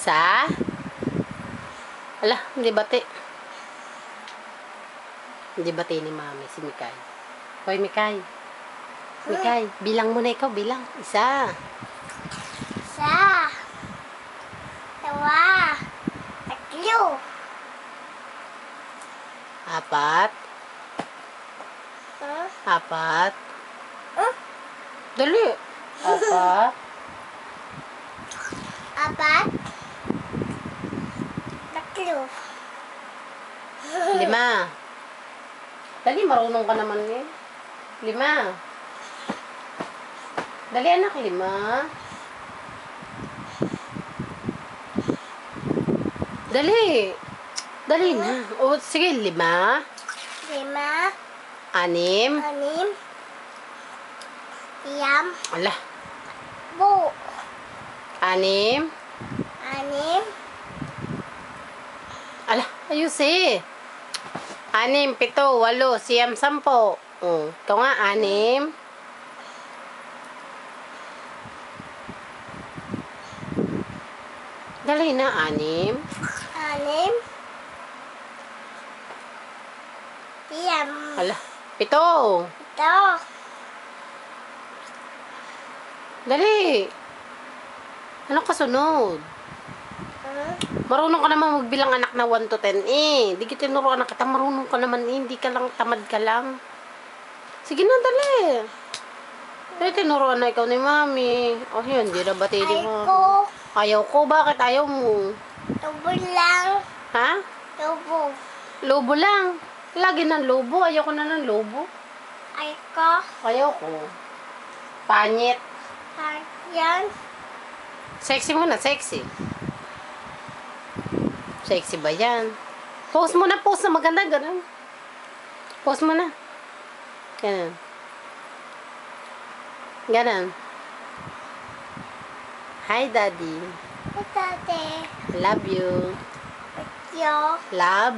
Isa. Ala, hindi bati. Hindi bati ni Mami, si Mikay. Hoy, Mikay. Mikay, bilang mo na ikaw, bilang. Isa. Isa. Dalawa. Tatlo. Apat. Apat. Dali. Apat. Apat. Tatlo. Lima. Dali, marunong ka naman eh. Lima. Dali, anak, lima. Dali. Dali na. O, sige, lima. Lima. Anim. Anim. Siyam. Ala. Bu. Anim. Anim. Ala, ayos eh. Anim, pito, walo, siyam, sampo. Oh, ito nga, anim. Dali na, anim. Anim. Siyam. Ala, pito. Ito. Dali. Ano kasunod? Marunong ka naman magbilang anak na 1 to 10 eh. Di kita tinuruan na kita. Marunong ka naman eh. Hindi ka lang, tamad ka lang. Sige na, dali. Dali, tinuruan na ikaw ni Mami. O, yun, di na bati ni Mami. Ko. Ayaw ko. Bakit ayaw mo? Tubo lang. Ha? Tubo. Lobo lang. Lagi ng lobo. Ayaw ko na ng lobo. Ay ko. Ayaw ko. Panyit. Yan. Sexy muna, sexy. Sexy ba yan? Post mo na, post na maganda, ganun. Post mo na. Ganun. Ganun. Hi, Daddy. Tate. Love you. Yo. Love.